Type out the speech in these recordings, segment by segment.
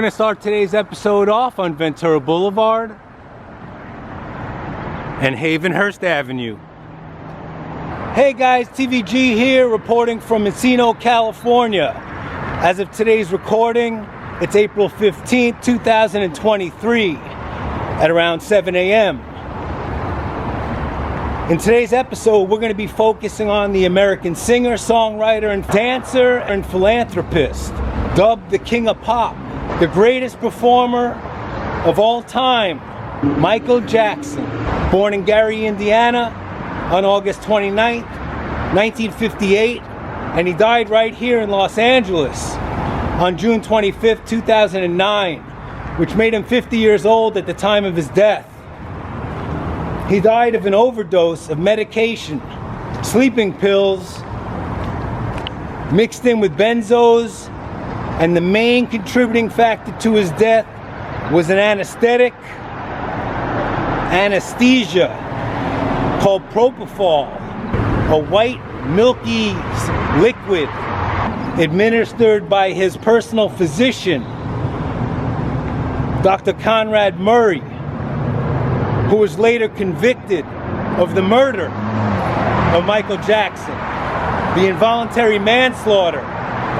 We're going to start today's episode off on Ventura Boulevard and Havenhurst Avenue. Hey guys, TVG here reporting from Encino, California. As of today's recording, it's April 15th, 2023 at around 7 a.m. In today's episode, we're going to be focusing on the American singer, songwriter, and dancer and philanthropist, dubbed the King of Pop, the greatest performer of all time, Michael Jackson. Born in Gary, Indiana on August 29th, 1958, and he died right here in Los Angeles on June 25th, 2009, which made him 50 years old at the time of his death. He died of an overdose of medication, sleeping pills, mixed in with benzos, and the main contributing factor to his death was an anesthesia called propofol, a white milky liquid administered by his personal physician, Dr. Conrad Murray, who was later convicted of the murder of Michael Jackson, the involuntary manslaughter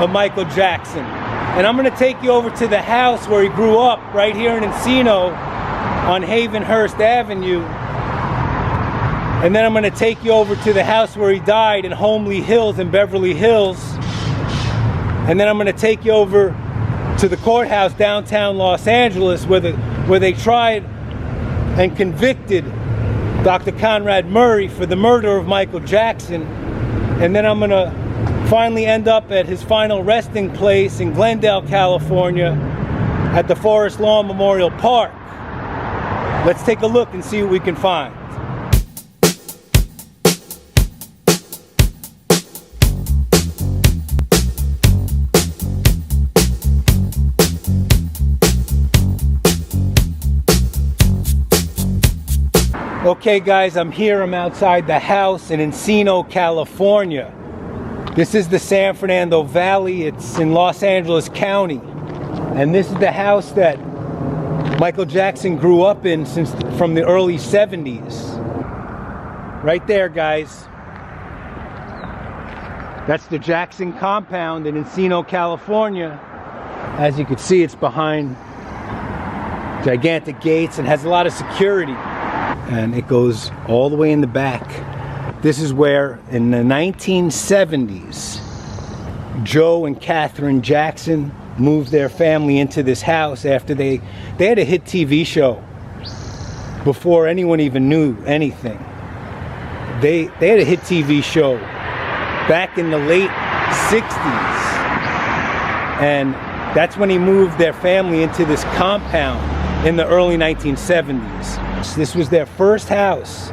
of Michael Jackson. And I'm going to take you over to the house where he grew up, right here in Encino on Havenhurst Avenue. And then I'm going to take you over to the house where he died in Homely Hills in Beverly Hills. And then I'm going to take you over to the courthouse downtown Los Angeles where they tried and convicted Dr. Conrad Murray for the murder of Michael Jackson. And then I'm going to finally end up at his final resting place in Glendale, California at the Forest Lawn Memorial Park. Let's take a look and see what we can find. Okay guys, I'm outside the house in Encino, California. This is the San Fernando Valley. It's in Los Angeles County. And this is the house that Michael Jackson grew up in from the early 70s. Right there, guys. That's the Jackson compound in Encino, California. As you can see, it's behind gigantic gates and has a lot of security. And it goes all the way in the back. This is where, in the 1970s, Joe and Catherine Jackson moved their family into this house after they had a hit TV show before anyone even knew anything. They had a hit TV show back in the late 60s. And that's when he moved their family into this compound in the early 1970s. This was their first house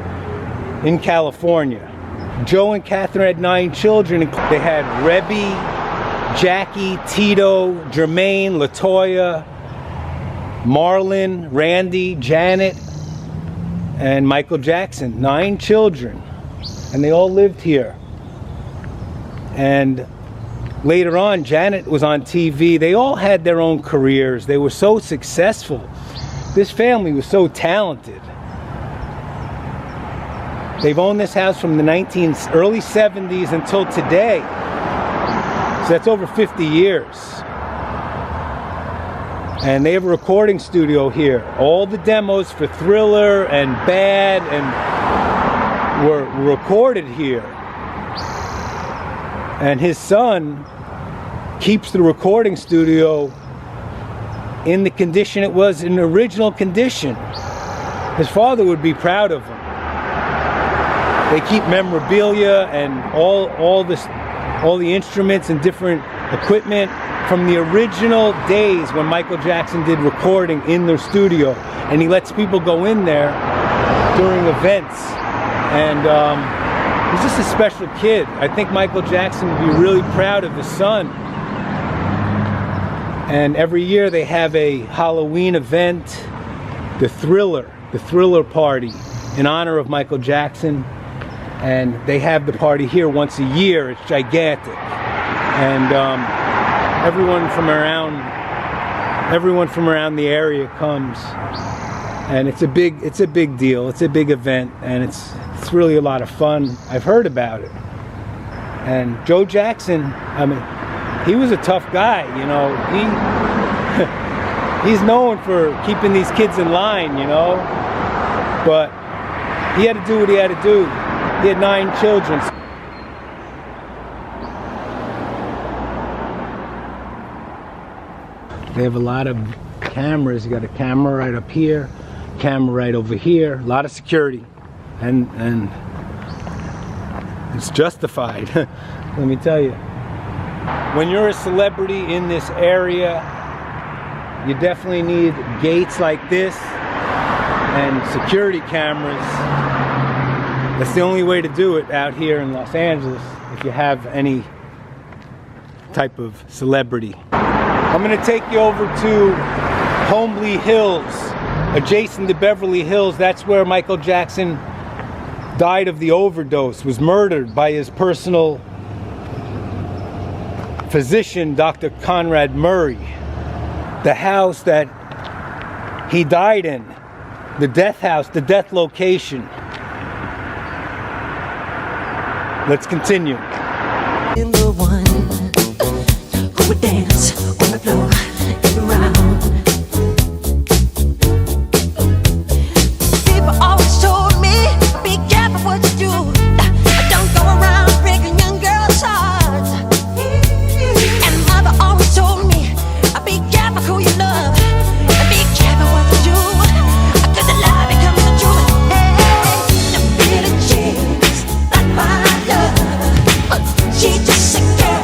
in California. Joe and Catherine had 9 children. They had Rebby, Jackie, Tito, Jermaine, Latoya, Marlon, Randy, Janet, and Michael Jackson. 9 children. And they all lived here. And later on, Janet was on TV. They all had their own careers. They were so successful. This family was so talented. They've owned this house from the early 70s until today. So that's over 50 years. And they have a recording studio here. All the demos for Thriller and Bad were recorded here. And his son keeps the recording studio in the condition it was in original condition. His father would be proud of him. They keep memorabilia and all the instruments and different equipment from the original days when Michael Jackson did recording in their studio. And he lets people go in there during events. And he's just a special kid. I think Michael Jackson would be really proud of his son. And every year they have a Halloween event, the Thriller party, in honor of Michael Jackson. And they have the party here once a year. It's gigantic. And everyone from around everyone from around the area comes, and it's a big deal. It's a big event, and it's really a lot of fun. I've heard about it. And Joe Jackson, I mean, he was a tough guy, you know. He's known for keeping these kids in line, you know. But he had to do what he had to do. He had 9 children. They have a lot of cameras. You got a camera right up here, camera right over here, a lot of security, and it's justified. Let me tell you, when you're a celebrity in this area, you definitely need gates like this and security cameras. That's the only way to do it out here in Los Angeles if you have any type of celebrity. I'm going to take you over to Holmby Hills, adjacent to Beverly Hills. That's where Michael Jackson died of the overdose, was murdered by his personal physician, Dr. Conrad Murray. The house that he died in, the death house, the death location. Let's continue. In the one who would dance on the floor and around. People always told me, be careful what you do. Don't go around breaking young girls' hearts. And mother always told me, be careful who you love. And be careful what you do. Cause the lie becomes the truth. Hey, the bitter cheese, like my love. She just a girl.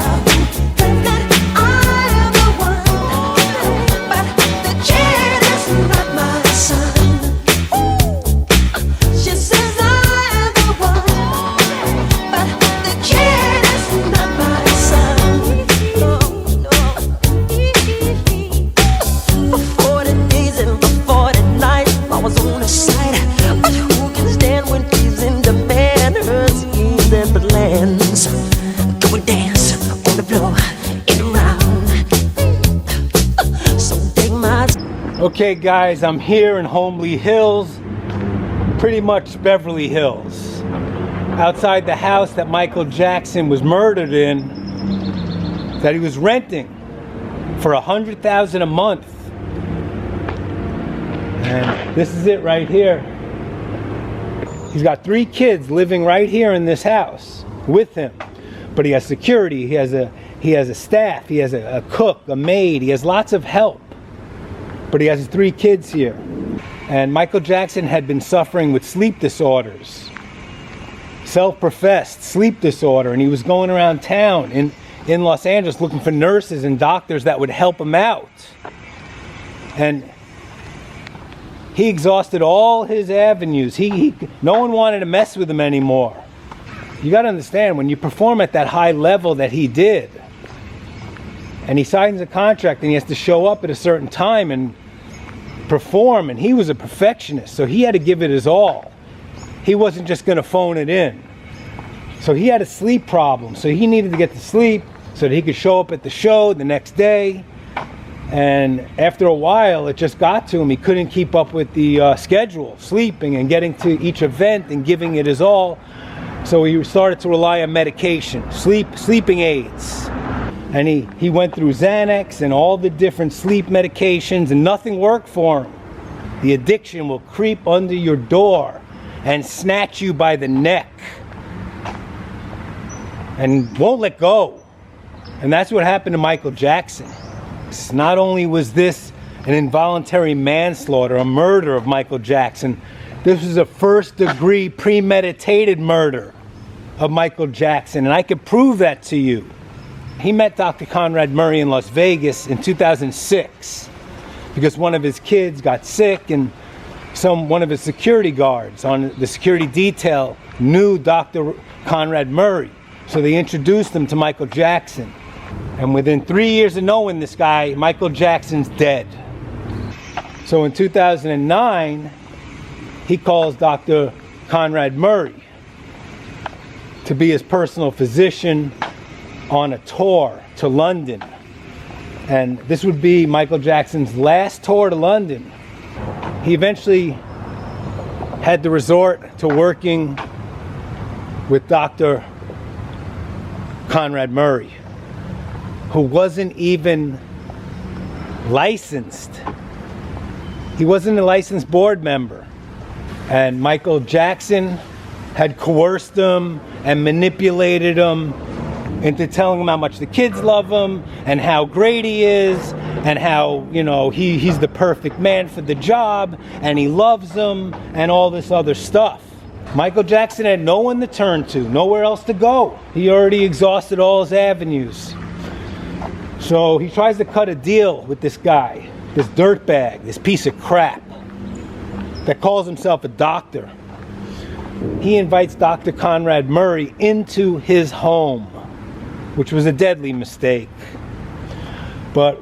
Okay guys, I'm here in Holmby Hills, pretty much Beverly Hills, outside the house that Michael Jackson was murdered in, that he was renting for $100,000 a month. And this is it right here. He's got 3 kids living right here in this house with him, but he has security, he has a staff, he has a cook, a maid, he has lots of help. But he has 3 kids here. And Michael Jackson had been suffering with sleep disorders, self-professed sleep disorder, and he was going around town in Los Angeles looking for nurses and doctors that would help him out. And he exhausted all his avenues. No one wanted to mess with him anymore. You got to understand, when you perform at that high level that he did, and he signs a contract and he has to show up at a certain time and perform, and he was a perfectionist, so he had to give it his all. He wasn't just going to phone it in. So he had a sleep problem, so he needed to get to sleep so that he could show up at the show the next day. And after a while, it just got to him. He couldn't keep up with the schedule, sleeping and getting to each event and giving it his all. So he started to rely on medication, sleeping aids. And he went through Xanax and all the different sleep medications, and nothing worked for him. The addiction will creep under your door and snatch you by the neck and won't let go. And that's what happened to Michael Jackson. Not only was this an involuntary manslaughter, a murder of Michael Jackson, this was a first-degree premeditated murder of Michael Jackson, and I could prove that to you. He met Dr. Conrad Murray in Las Vegas in 2006 because one of his kids got sick, and one of his security guards on the security detail knew Dr. Conrad Murray. So they introduced him to Michael Jackson. And within 3 years of knowing this guy, Michael Jackson's dead. So in 2009, he calls Dr. Conrad Murray to be his personal physician on a tour to London. And this would be Michael Jackson's last tour to London. He eventually had to resort to working with Dr. Conrad Murray, who wasn't even licensed. He wasn't a licensed board member. And Michael Jackson had coerced him and manipulated him into telling him how much the kids love him and how great he is and how, you know, he's the perfect man for the job and he loves them and all this other stuff. Michael Jackson had no one to turn to, nowhere else to go. He already exhausted all his avenues. So he tries to cut a deal with this guy, this dirtbag, this piece of crap that calls himself a doctor. He invites Dr. Conrad Murray into his home, which was a deadly mistake. But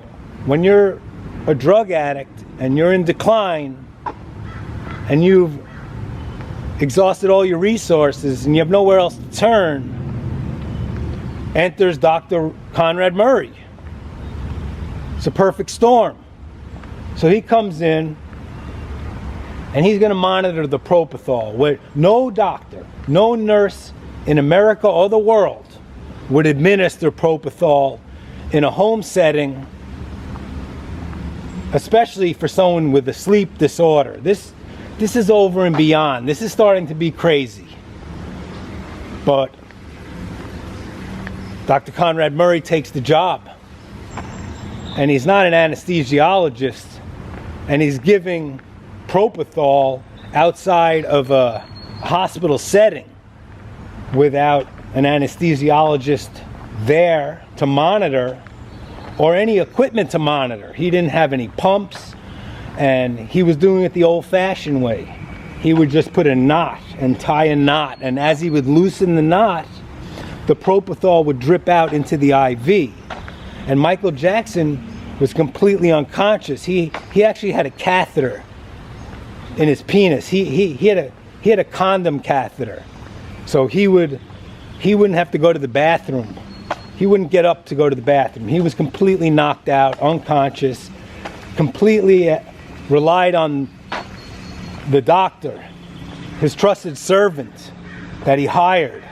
when you're a drug addict and you're in decline and you've exhausted all your resources and you have nowhere else to turn, enters Dr. Conrad Murray. It's a perfect storm. So he comes in and he's going to monitor the propofol, where no doctor, no nurse in America or the world would administer propofol in a home setting, especially for someone with a sleep disorder. This is over and beyond. This is starting to be crazy. But Dr. Conrad Murray takes the job. And he's not an anesthesiologist. And he's giving propofol outside of a hospital setting without an anesthesiologist there to monitor or any equipment to monitor. He didn't have any pumps, and he was doing it the old-fashioned way. He would just put a knot and tie a knot, and as he would loosen the knot, the propofol would drip out into the IV. And Michael Jackson was completely unconscious. He actually had a catheter in his penis. He had a condom catheter, so he wouldn't have to go to the bathroom. He wouldn't get up to go to the bathroom. He was completely knocked out, unconscious, completely relied on the doctor, his trusted servant that he hired.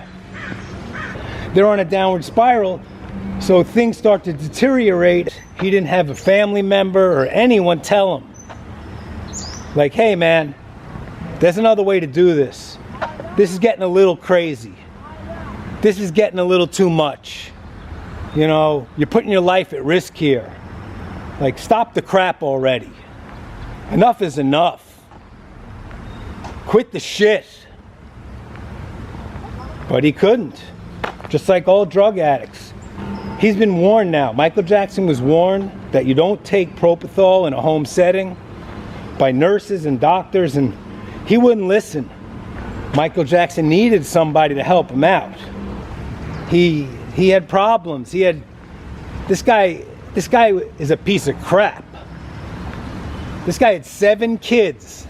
They're on a downward spiral, so things start to deteriorate. He didn't have a family member or anyone tell him, like, hey man, there's another way to do this. This is getting a little crazy. This is getting a little too much. You know, you're putting your life at risk here. Like, stop the crap already. Enough is enough. Quit the shit. But he couldn't. Just like all drug addicts. He's been warned now. Michael Jackson was warned that you don't take propofol in a home setting by nurses and doctors, and he wouldn't listen. Michael Jackson needed somebody to help him out. He had problems. This guy is a piece of crap. This guy had 7 kids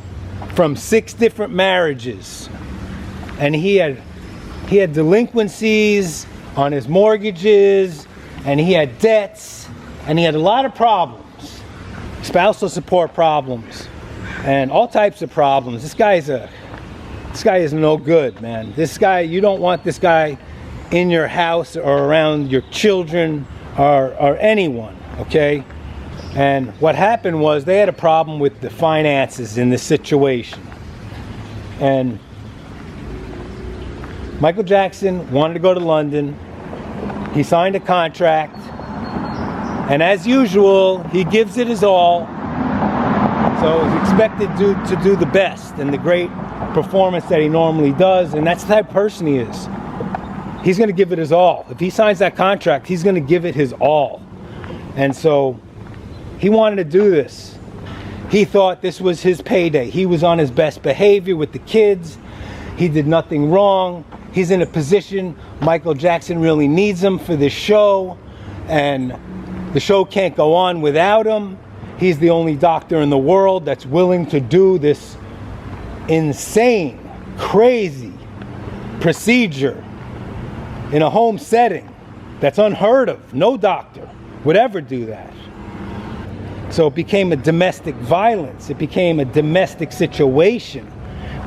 from 6 different marriages, and he had delinquencies on his mortgages, and he had debts, and he had a lot of problems, spousal support problems, and all types of problems. This guy is no good, man. This guy, you don't want this guy in your house or around your children or anyone, okay? And what happened was they had a problem with the finances in this situation. And Michael Jackson wanted to go to London. He signed a contract. And as usual, he gives it his all. So he's expected to do the best and the great performance that he normally does. And that's the type of person he is. He's going to give it his all. If he signs that contract, he's going to give it his all. And so he wanted to do this. He thought this was his payday. He was on his best behavior with the kids. He did nothing wrong. He's in a position Michael Jackson really needs him for this show. And the show can't go on without him. He's the only doctor in the world that's willing to do this insane, crazy procedure in a home setting that's unheard of. No doctor would ever do that. So it became a domestic violence. It became a domestic situation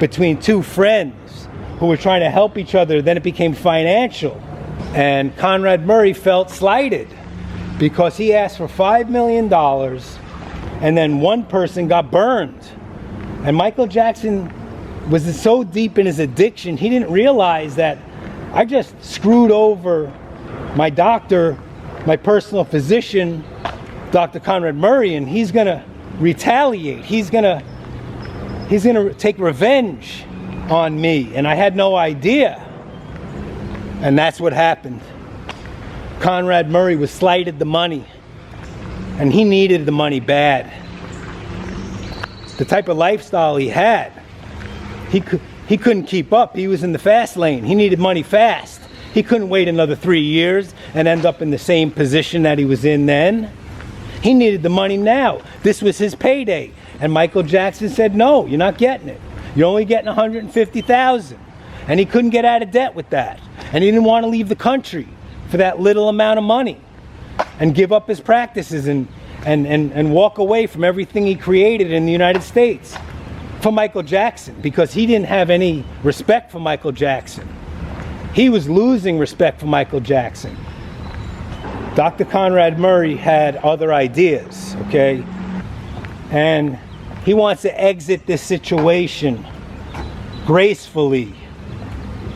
between two friends who were trying to help each other. Then it became financial. And Conrad Murray felt slighted because he asked for $5 million and then one person got burned. And Michael Jackson was so deep in his addiction, he didn't realize that I just screwed over my doctor, my personal physician, Dr. Conrad Murray, and he's gonna retaliate. He's gonna take revenge on me, and I had no idea. And that's what happened. Conrad Murray was slighted the money, and he needed the money bad. The type of lifestyle he had, he couldn't keep up. He was in the fast lane. He needed money fast. He couldn't wait another 3 years and end up in the same position that he was in then. He needed the money now. This was his payday. And Michael Jackson said, no, you're not getting it. You're only getting $150,000. And he couldn't get out of debt with that. And he didn't want to leave the country for that little amount of money and give up his practices and walk away from everything he created in the United States for Michael Jackson, because he didn't have any respect for Michael Jackson. He was losing respect for Michael Jackson. Dr. Conrad Murray had other ideas, okay? And he wants to exit this situation gracefully,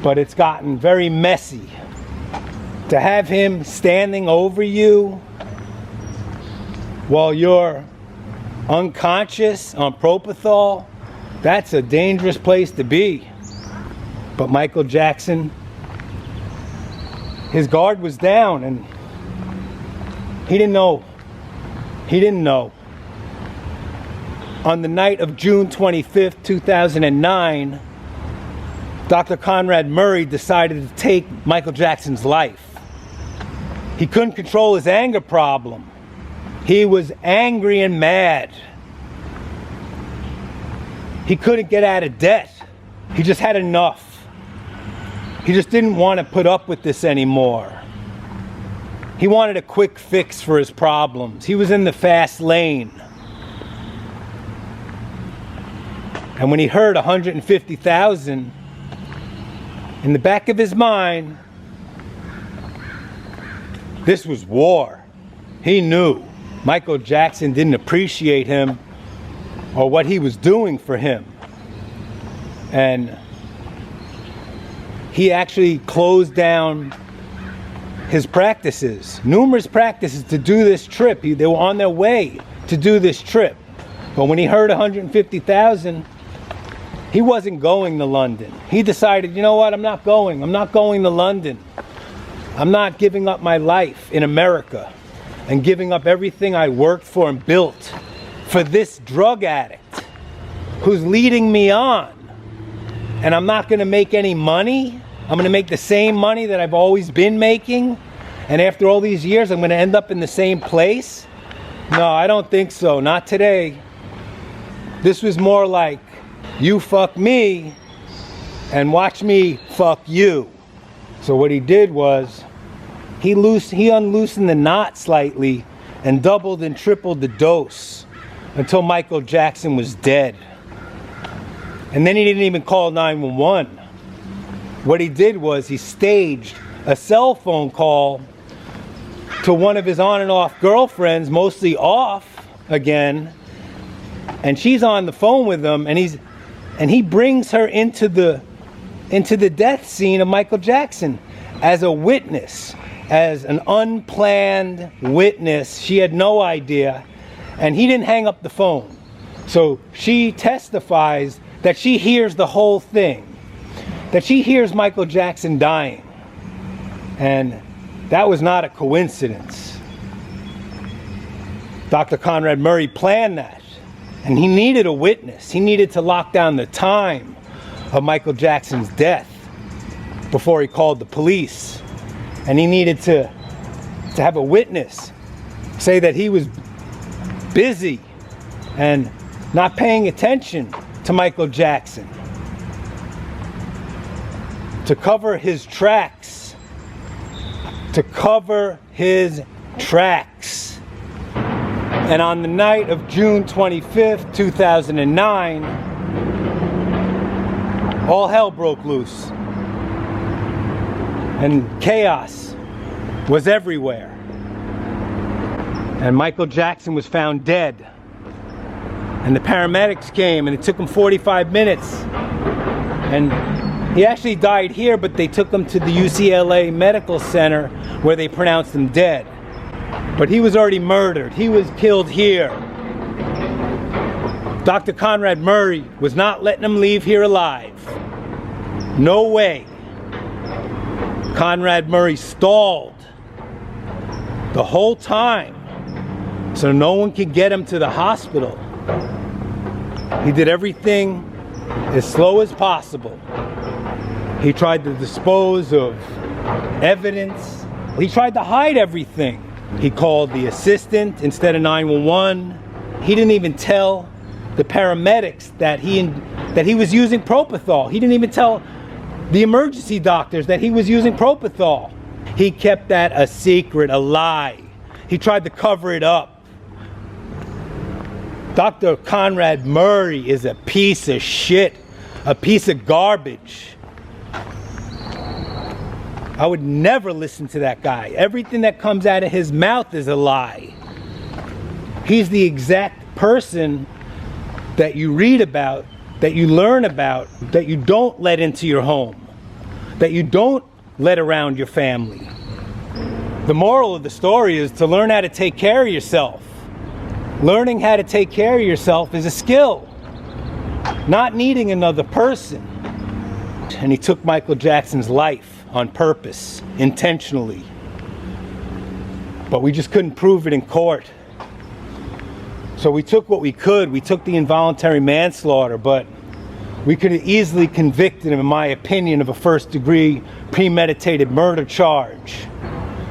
but it's gotten very messy. To have him standing over you while you're unconscious on propofol, that's a dangerous place to be. But Michael Jackson, his guard was down, and he didn't know. He didn't know. On the night of June 25th, 2009, Dr. Conrad Murray decided to take Michael Jackson's life. He couldn't control his anger problem. He was angry and mad. He couldn't get out of debt. He just had enough. He just didn't want to put up with this anymore. He wanted a quick fix for his problems. He was in the fast lane. And when he heard $150,000, in the back of his mind, this was war. He knew Michael Jackson didn't appreciate him or what he was doing for him. And he actually closed down his practices, numerous practices, to do this trip. They were on their way to do this trip. But when he heard $150,000, he wasn't going to London. He decided, you know what, I'm not going to London. I'm not giving up my life in America and giving up everything I worked for and built for this drug addict who's leading me on. And I'm not going to make any money. I'm going to make the same money that I've always been making. And after all these years, I'm going to end up in the same place? No, I don't think so. Not today. This was more like, you fuck me and watch me fuck you. So what he did was, he unloosened the knot slightly and doubled and tripled the dose until Michael Jackson was dead. And then he didn't even call 911. What he did was he staged a cell phone call to one of his on and off girlfriends, mostly off again, and she's on the phone with him, and he brings her into the death scene of Michael Jackson as a witness, as an unplanned witness. She had no idea, and he didn't hang up the phone. So she testifies that she hears the whole thing, that she hears Michael Jackson dying. And that was not a coincidence. Dr. Conrad Murray planned that, and he needed a witness. He needed to lock down the time of Michael Jackson's death before he called the police. And he needed to have a witness say that he was busy and not paying attention to Michael Jackson, to cover his tracks, And on the night of June 25th, 2009, all hell broke loose. And chaos was everywhere. And Michael Jackson was found dead. And the paramedics came, and it took them 45 minutes. And he actually died here, but they took him to the UCLA Medical Center where they pronounced him dead. But he was already murdered. He was killed here. Dr. Conrad Murray was not letting him leave here alive. No way. Conrad Murray stalled the whole time so no one could get him to the hospital. He did everything as slow as possible. He tried to dispose of evidence. He tried to hide everything. He called the assistant instead of 911. He didn't even tell the paramedics that he was using propofol. He didn't even tell the emergency doctors that he was using propofol. He kept that a secret, a lie. He tried to cover it up. Dr. Conrad Murray is a piece of shit, a piece of garbage. I would never listen to that guy. Everything that comes out of his mouth is a lie. He's the exact person that you read about, that you learn about, that you don't let into your home, that you don't let around your family. The moral of the story is to learn how to take care of yourself. Learning how to take care of yourself is a skill, not needing another person. And he took Michael Jackson's life on purpose, intentionally. But we just couldn't prove it in court. So we took what we could. We took the involuntary manslaughter, but we could have easily convicted him, in my opinion, of a first-degree premeditated murder charge.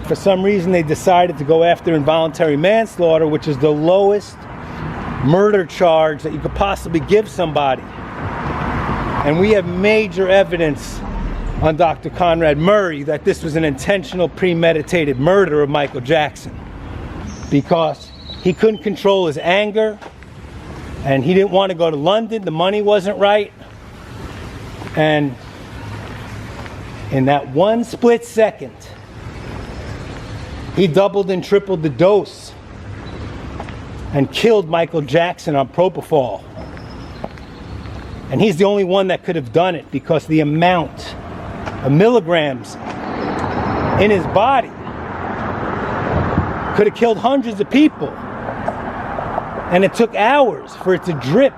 For some reason, they decided to go after involuntary manslaughter, which is the lowest murder charge that you could possibly give somebody. And we have major evidence on Dr. Conrad Murray that this was an intentional premeditated murder of Michael Jackson, because he couldn't control his anger and he didn't want to go to London. The money wasn't right. And in that one split second, he doubled and tripled the dose and killed Michael Jackson on propofol. And he's the only one that could have done it, because the amount of milligrams in his body could have killed hundreds of people. And it took hours for it to drip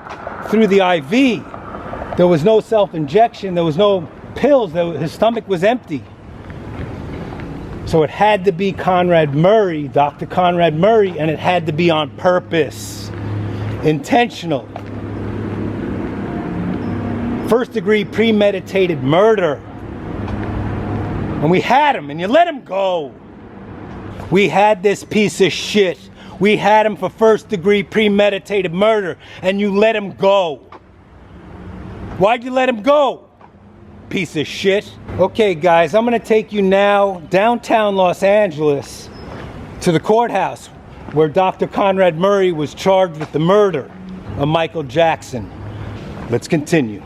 through the IV. There was no self-injection, there was no pills, his stomach was empty. So it had to be Conrad Murray, Dr. Conrad Murray, and it had to be on purpose, intentional. First-degree premeditated murder. And we had him, and you let him go. We had this piece of shit. We had him for first-degree premeditated murder, and you let him go. Why'd you let him go? Piece of shit. Okay, guys, I'm gonna take you now downtown Los Angeles to the courthouse where Dr. Conrad Murray was charged with the murder of Michael Jackson. Let's continue.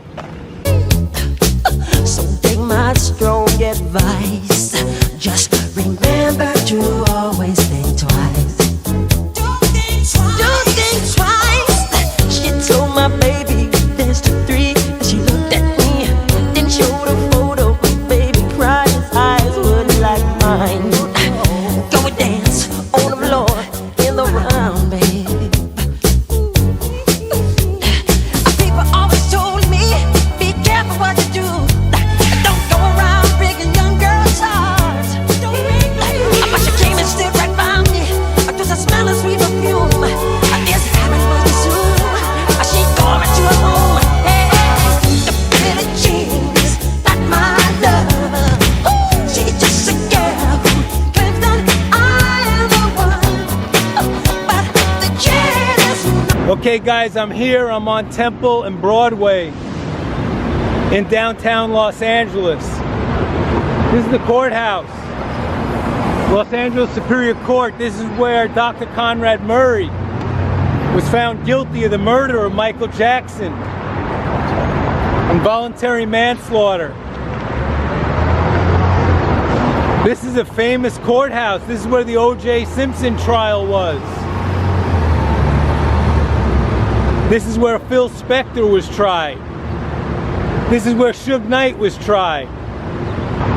So take my strong advice. Just remember to always think twice. Don't think twice. She told my baby there's 3. And she looked at me, then showed a photo. Baby cried, his eyes were like mine. Go and dance on the floor in the round, babe. People always told me, be careful what you do. Don't go around breaking young girls' hearts. But she came and stood right by me. Does I smell a sweet perfume? This happened must be soon. She called me to her room. Hey, the Billie Jean's not my love. She just a girl who claims that I am the one. But the kid is not. Okay, guys, I'm here. I'm on Temple and Broadway in downtown Los Angeles. This is the courthouse. Los Angeles Superior Court. This is where Dr. Conrad Murray was found guilty of the murder of Michael Jackson. Involuntary manslaughter. This is a famous courthouse. This is where the O.J. Simpson trial was. This is where Phil Spector was tried. This is where Suge Knight was tried.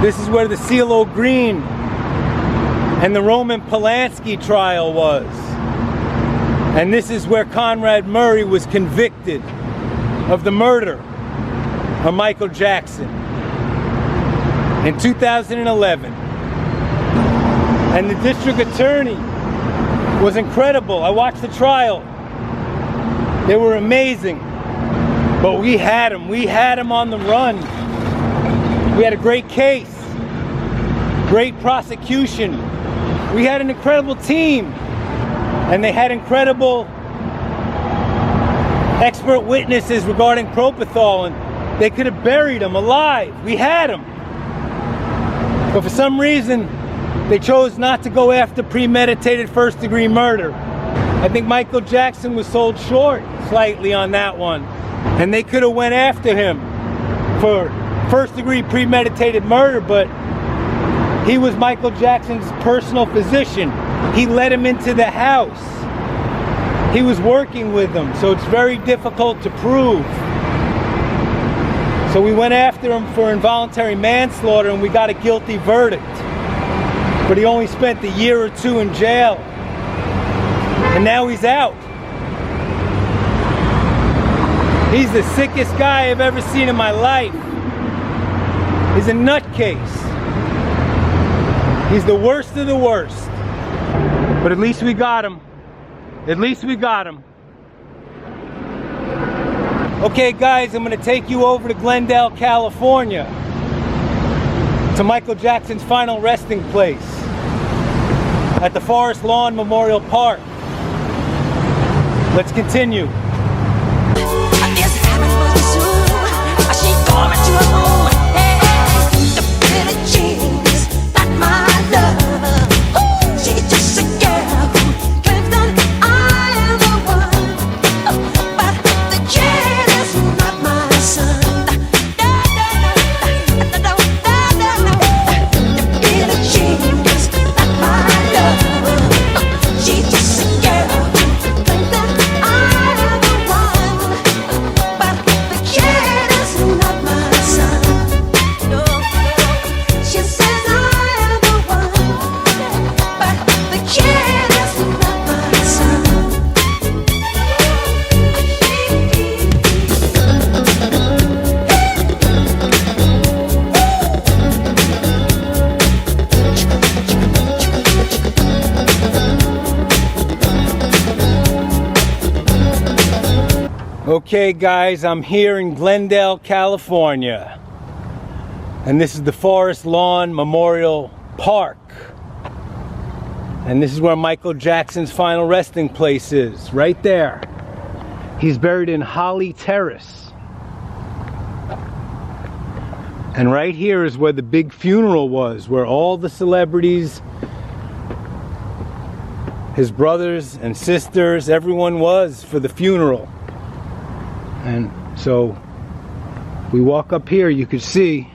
This is where the CeeLo Green and the Roman Polanski trial was. And this is where Conrad Murray was convicted of the murder of Michael Jackson in 2011. And the district attorney was incredible. I watched the trial. They were amazing. But we had him. We had him on the run. We had a great case. Great prosecution. We had an incredible team. And they had incredible expert witnesses regarding Propofol, and they could have buried him alive. We had him. But for some reason, they chose not to go after premeditated first-degree murder. I think Michael Jackson was sold short slightly on that one. And they could have went after him for first-degree premeditated murder, but he was Michael Jackson's personal physician. He let him into the house. He was working with him, so it's very difficult to prove. So we went after him for involuntary manslaughter and we got a guilty verdict. But he only spent a year or two in jail. And now he's out. He's the sickest guy I've ever seen in my life. He's a nutcase. He's the worst of the worst. But at least we got him. At least we got him. Okay guys, I'm gonna take you over to Glendale, California, to Michael Jackson's final resting place at the Forest Lawn Memorial Park. Let's continue. Okay guys, I'm here in Glendale, California, and this is the Forest Lawn Memorial Park, and this is where Michael Jackson's final resting place is, right there. He's buried in Holly Terrace, and right here is where the big funeral was, where all the celebrities, his brothers and sisters, everyone was for the funeral. And so we walk up here, you could see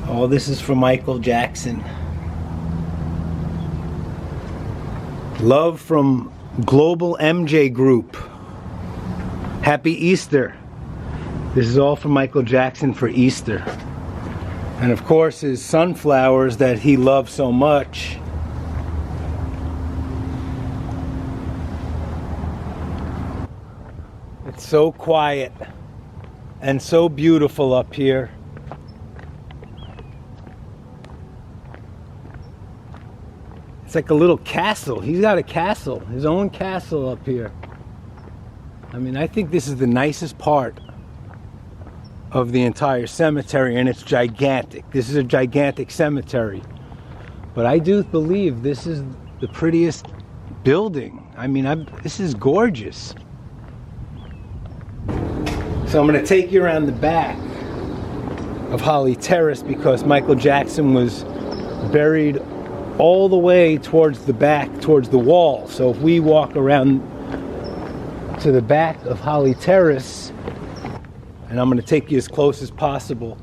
all this is for Michael Jackson. Love from Global MJ Group. Happy Easter. This is all from Michael Jackson for Easter. And of course his sunflowers that he loved so much. It's so quiet and so beautiful up here. It's like a little castle. He's got a castle, his own castle up here. I mean, I think this is the nicest part of the entire cemetery, and it's gigantic. This is a gigantic cemetery. But I do believe this is the prettiest building. I mean, this is gorgeous. So I'm going to take you around the back of Holly Terrace because Michael Jackson was buried all the way towards the back, towards the wall. So if we walk around to the back of Holly Terrace, and I'm going to take you as close as possible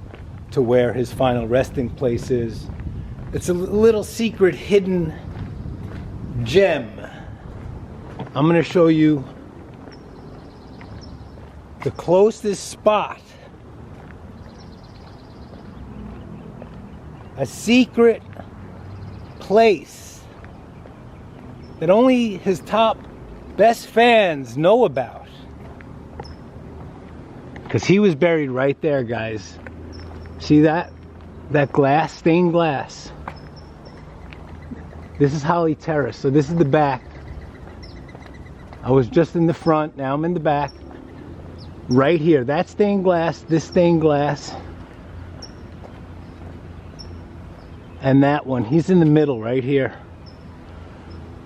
to where his final resting place is. It's a little secret hidden gem. I'm going to show you the closest spot. A secret place that only his top best fans know about. Because he was buried right there, guys. See that? That glass, stained glass. This is Holly Terrace, so this is the back. I was just in the front, now I'm in the back. Right here, that stained glass, this stained glass. And that one, he's in the middle right here.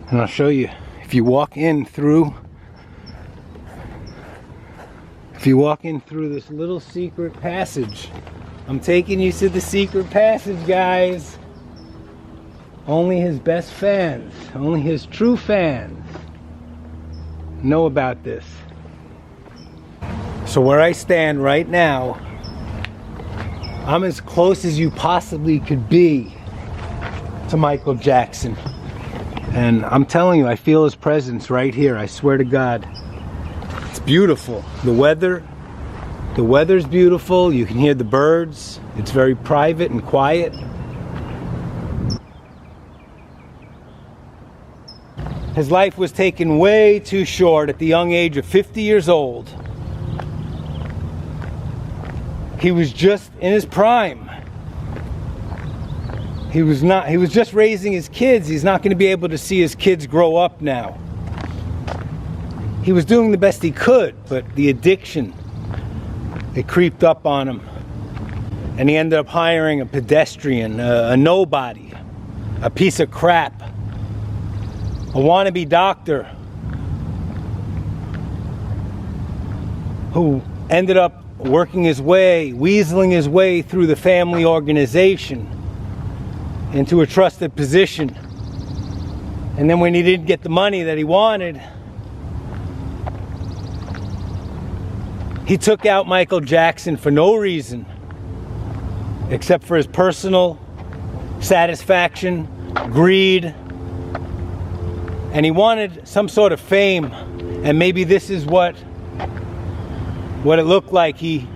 And I'll show you, if you walk in through this little secret passage. I'm taking you to the secret passage, guys. Only his best fans, only his true fans know about this. So where I stand right now, I'm as close as you possibly could be to Michael Jackson. And I'm telling you, I feel his presence right here, I swear to God. It's beautiful. The weather's beautiful. You can hear the birds. It's very private and quiet. His life was taken way too short at the young age of 50 years old. He was just in his prime. He was just raising his kids. He's not going to be able to see his kids grow up now. He was doing the best he could, but the addiction, it creeped up on him. And he ended up hiring a pedestrian, a nobody, a piece of crap, a wannabe doctor who ended up working his way, weaseling his way through the family organization into a trusted position. And then when he didn't get the money that he wanted, he took out Michael Jackson for no reason except for his personal satisfaction, greed, and he wanted some sort of fame. And maybe this is what it looked like. He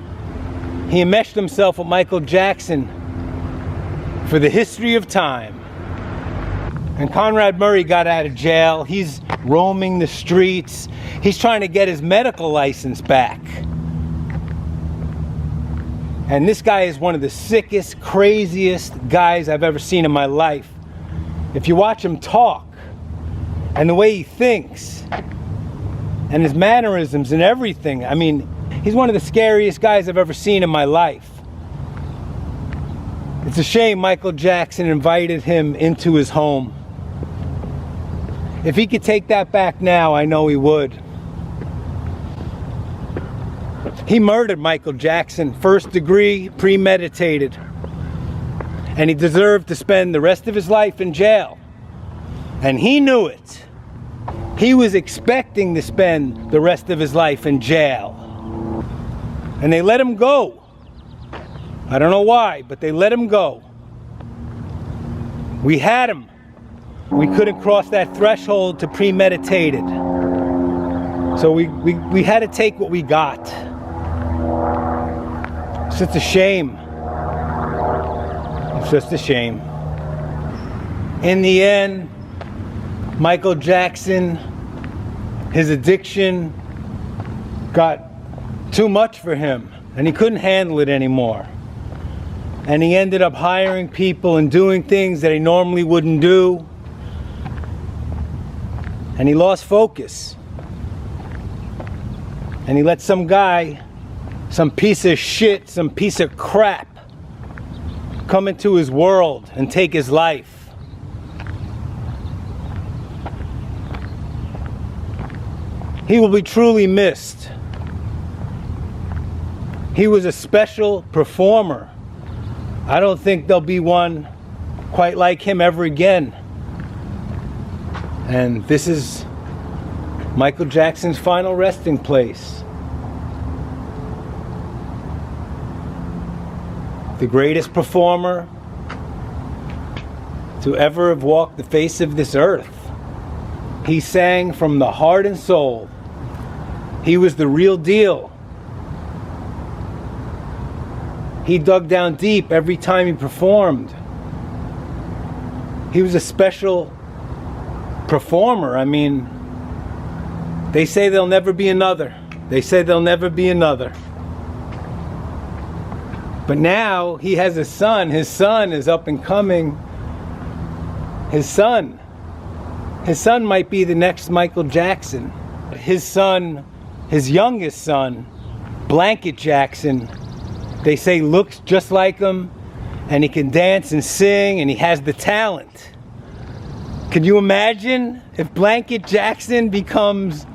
enmeshed himself with Michael Jackson for the history of time. And Conrad Murray got out of jail. He's roaming the streets. He's trying to get his medical license back. And this guy is one of the sickest, craziest guys I've ever seen in my life. If you watch him talk, and the way he thinks, and his mannerisms and everything, I mean, he's one of the scariest guys I've ever seen in my life. It's a shame Michael Jackson invited him into his home. If he could take that back now, I know he would. He murdered Michael Jackson, first degree, premeditated. And he deserved to spend the rest of his life in jail. And he knew it. He was expecting to spend the rest of his life in jail. And they let him go. I don't know why, but they let him go. We had him. We couldn't cross that threshold to premeditated. So we had to take what we got. It's just a shame. It's just a shame. In the end, Michael Jackson, his addiction got too much for him, and he couldn't handle it anymore. And he ended up hiring people and doing things that he normally wouldn't do. And he lost focus. And he let some guy, some piece of shit, some piece of crap come into his world and take his life. He will be truly missed. He was a special performer. I don't think there'll be one quite like him ever again. And this is Michael Jackson's final resting place. The greatest performer to ever have walked the face of this earth. He sang from the heart and soul. He was the real deal. He dug down deep every time he performed. He was a special performer. I mean, they say there'll never be another. They say there'll never be another. But now he has a son. His son is up and coming. His son might be the next Michael Jackson. His son, his youngest son, Blanket Jackson, they say looks just like him, and he can dance and sing, and he has the talent. Can you imagine if Blanket Jackson becomes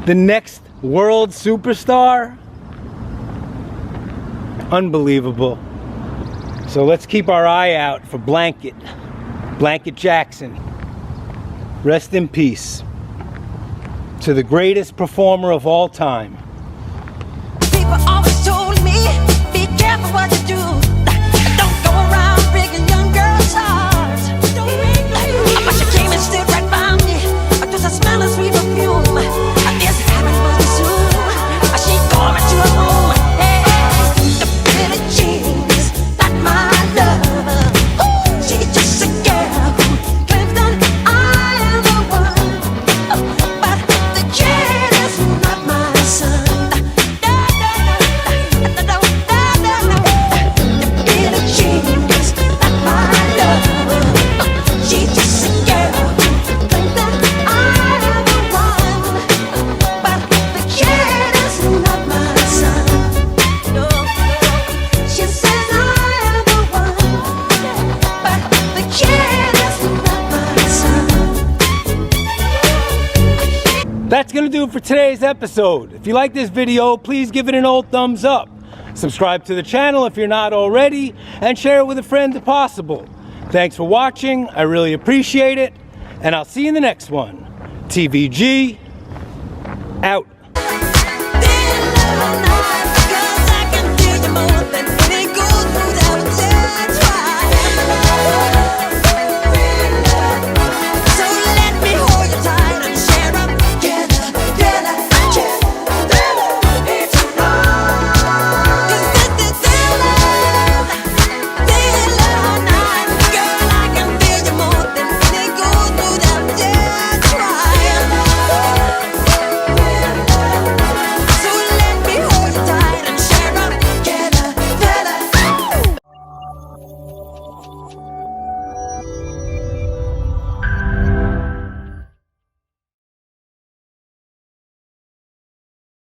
the next world superstar? Unbelievable. So let's keep our eye out for Blanket Jackson. Rest in peace to the greatest performer of all time. People always told me, be careful what you do. Don't go around breaking young girls' hearts. But she came and stood right by me. To the smell of sweet perfume. This happened pretty soon. She called me to her room. Hey, the Billie Jean's not my love. She's just a girl who claims that I am the one. But the kid is not my son. That's gonna do it for today's episode. If you like this video, please give it an old thumbs up. Subscribe to the channel if you're not already, and share it with a friend if possible. Thanks for watching, I really appreciate it, and I'll see you in the next one. TVG, out.